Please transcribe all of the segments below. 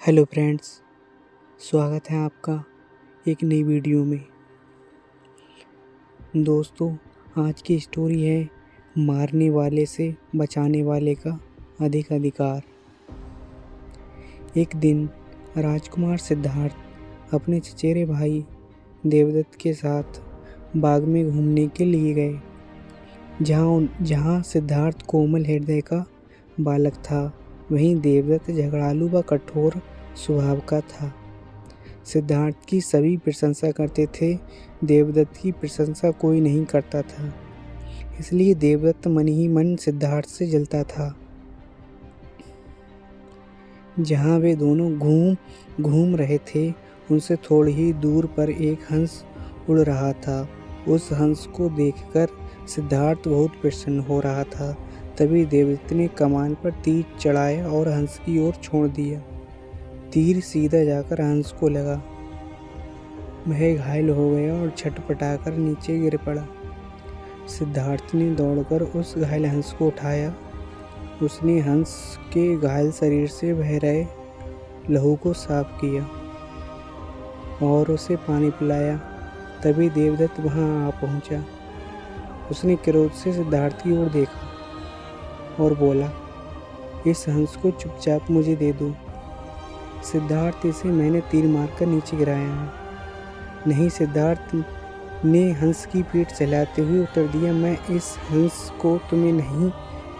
Hello friends, स्वागत है आपका एक नई वीडियो में। दोस्तों, आज की स्टोरी है मारने वाले से बचाने वाले का अधिक अधिकार। एक दिन राजकुमार सिद्धार्थ अपने चचेरे भाई देवदत्त के साथ बाग में घूमने के लिए गए। जहाँ सिद्धार्थ कोमल हृदय का बालक था, वहीं देवदत्त झगड़ालू व कठोर स्वभाव का था। सिद्धार्थ की सभी प्रशंसा करते थे, देवदत्त की प्रशंसा कोई नहीं करता था। इसलिए देवदत्त मन ही मन सिद्धार्थ से जलता था। जहाँ वे दोनों घूम रहे थे, उनसे थोड़ी ही दूर पर एक हंस उड़ रहा था। उस हंस को देखकर सिद्धार्थ बहुत प्रसन्न हो रहा था। तभी देवदत्त ने कमान पर तीर चढ़ाया और हंस की ओर छोड़ दिया। तीर सीधा जाकर हंस को लगा। वह घायल हो गया और छटपटाकर नीचे गिर पड़ा। सिद्धार्थ ने दौड़कर उस घायल हंस को उठाया। उसने हंस के घायल शरीर से बह रहे लहू को साफ किया और उसे पानी पिलाया। तभी देवदत्त वहां आ पहुंचा। उसने क्रोध से सिद्धार्थ की ओर देखा और बोला, इस हंस को चुपचाप मुझे दे दो। सिद्धार्थ, इसे मैंने तीर मारकर नीचे गिराया है। नहीं, सिद्धार्थ ने हंस की पीठ चलाते हुए उत्तर दिया, मैं इस हंस को तुम्हें नहीं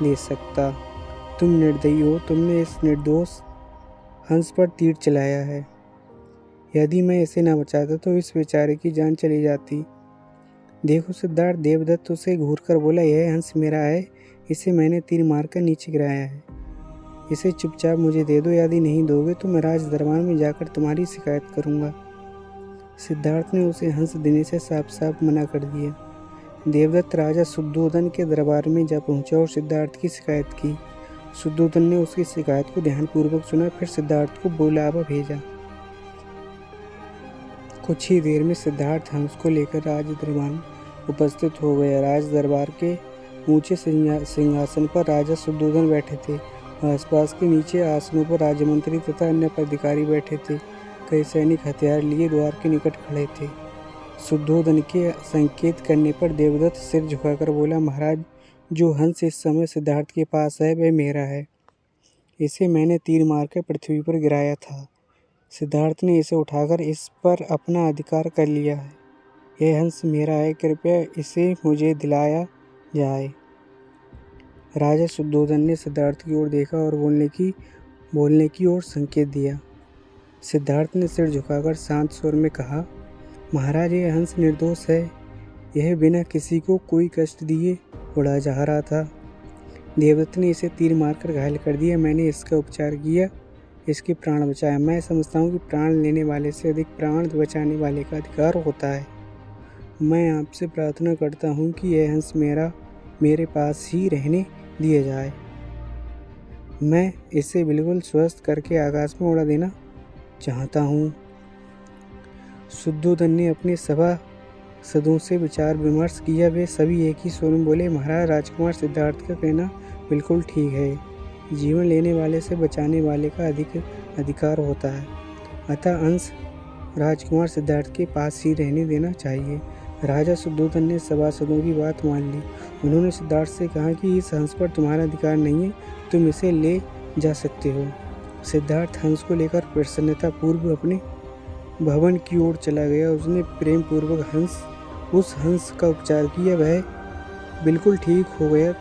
दे सकता। तुम निर्दयी हो, तुमने इस निर्दोष हंस पर तीर चलाया है। यदि मैं इसे न बचाता तो इस बेचारे की जान चली जाती। देखो सिद्धार्थ, देवदत्त उसे घूरकर बोला, यह हंस मेरा है, इसे मैंने तीर मारकर नीचे गिराया है। इसे चुपचाप मुझे दे दो, यदि नहीं दोगे तो मैं राज दरबार में जाकर तुम्हारी शिकायत करूंगा। सिद्धार्थ ने उसे हंस देने से साफ साफ मना कर दिया। देवदत्त राजा शुद्धोधन के दरबार में जा पहुंचा और सिद्धार्थ की शिकायत की। शुद्धोधन ने उसकी शिकायत को ध्यानपूर्वक सुना, फिर सिद्धार्थ को बुलावा भेजा। कुछ ही देर में सिद्धार्थ हंस को लेकर राज दरबार में उपस्थित हो गया। राज दरबार के ऊंचे सिंहासन पर राजा शुद्धोधन बैठे थे। आसपास के नीचे आसनों पर राज्यमंत्री तथा अन्य पदाधिकारी बैठे थे। कई सैनिक हथियार लिए द्वार के निकट खड़े थे। शुद्धोधन के संकेत करने पर देवदत्त सिर झुकाकर बोला, महाराज, जो हंस इस समय सिद्धार्थ के पास है वह मेरा है। इसे मैंने तीर मारकर पृथ्वी पर गिराया था। सिद्धार्थ ने इसे उठाकर इस पर अपना अधिकार कर लिया है। यह हंस मेरा है, कृपया इसे मुझे दिलाया जाए। राजा शुद्धोधन ने सिद्धार्थ की ओर देखा और बोलने की ओर संकेत दिया। सिद्धार्थ ने सिर झुकाकर शांत स्वर में कहा, महाराज, यह हंस निर्दोष है। यह बिना किसी को कोई कष्ट दिए उड़ा जा रहा था। देवदत्त ने इसे तीर मारकर घायल कर दिया। मैंने इसका उपचार किया, इसके प्राण बचाया। मैं समझता हूँ कि प्राण लेने वाले से अधिक प्राण बचाने वाले का अधिकार होता है। मैं आपसे प्रार्थना करता हूँ कि यह हंस मेरे पास ही रहने दिया जाए। मैं इसे बिल्कुल स्वस्थ करके आकाश में उड़ा देना चाहता हूँ। शुद्धोधन ने अपने सभासदों से विचार विमर्श किया। वे सभी एक ही स्वर में बोले, महाराज, राजकुमार सिद्धार्थ का कहना बिल्कुल ठीक है। जीवन लेने वाले से बचाने वाले का अधिक अधिकार होता है, अतः अंश राजकुमार सिद्धार्थ के पास ही रहने देना चाहिए। राजा शुद्धोधन ने सभासदों की बात मान ली। उन्होंने सिद्धार्थ से कहा कि इस हंस पर तुम्हारा अधिकार नहीं है, तुम इसे ले जा सकते हो। सिद्धार्थ हंस को लेकर प्रसन्नता पूर्व अपने भवन की ओर चला गया। उसने प्रेम पूर्वक उस हंस का उपचार किया। वह बिल्कुल ठीक हो गया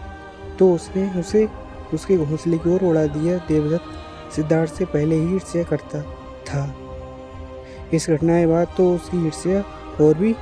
तो उसने उसे उसके घोंसले की ओर उड़ा दिया। देवदत्त सिद्धार्थ से पहले ही ईर्ष्या करता था। इस घटना के बाद तो उसकी ईर्ष्या और भी